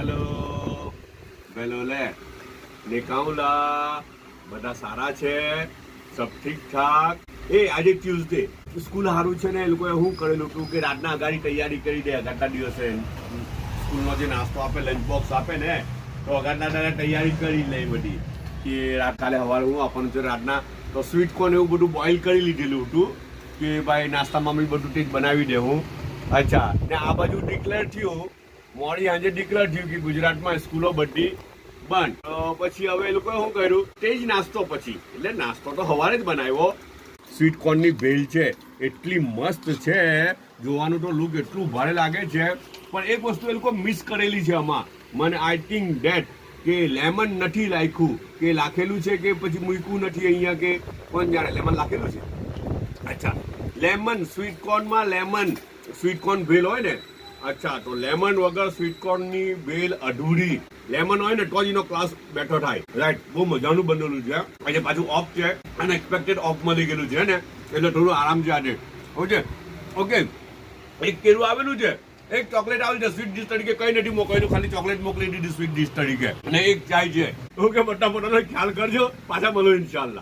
Hello bellow લે નિકાઉલા બધા સારા છે સબ ઠીક ઠાક આજે ટ્યુઝડે સ્કૂલ સારું છે ને એ લોકોએ શું કરેલું હતું કે રાતના અગાડી તૈયારી કરી દે અગાડના દિવસે સ્કૂલનો જે નાસ્તો આપે લંચ બોક્સ આપે ને તો અગાડના દાડે તૈયારી કરી લે બધી કે રાત કાલે સવારે હું આપવાનું છે રાતના તો સ્વીટ કોર્ન એવું બધું બોઇલ કરી લીધેલું હતું કે ભાઈ નાસ્તામાં બી બધું ટેક બનાવી દે હું અચ્છા ને આ બાજુ ડિક્લેર થયું મોડી સાંજે ડિક્લેર થયું કે ગુજરાતમાં સ્કૂલો બધી બંધ તો પછી હવે એ લોકોએ શું કર્યું તે જ નાસ્તો પછી એટલે નાસ્તો તો સવારે જ બનાવ્યો સ્વીટ કોર્નની ભેળ છે એટલી મસ્ત છે જોવાનું તો લુક એટલું ભારે લાગે છે પણ એક વસ્તુ એ લોકો મિસ કરેલી છે આમાં મને આઈ થિંક ડેટ કે લેમન નથી લાખ્યું કે લાખેલું છે કે પછી મૂક્યું નથી અહીંયા કે કોણ જાણે લેમન લાખેલું છે અચ્છા લેમન સ્વીટ કોર્નમાં લેમન સ્વીટ કોર્ન ભેલ હોય ને અચ્છા તો લેમન વગર સ્વીટ કોર્નની ભેલ અધૂરી લેમન હોય ને તો જ એનો ક્લાસ બેઠો થાય રાઈટ બહુ મજાનું બનેલું છે આજે પાછું ઓફ છે અનએક્સપેક્ટેડ ઓફ મળી ગયેલું છે ને એટલે થોડું આરામ છે આજે ઓકે ઓકે એક કેળું આવેલું છે એક ચોકલેટ આવેલી છે સ્વીટ ડીશ તરીકે કઈ નથી મોકલેલું ખાલી ચોકલેટ મોકલી દીધી સ્વીટ ડીશ તરીકે અને એક ચાય છે ઓકે મોટા મોટાનો ખ્યાલ કરજો પાછા મળો ઇન્શાલ્લાહ.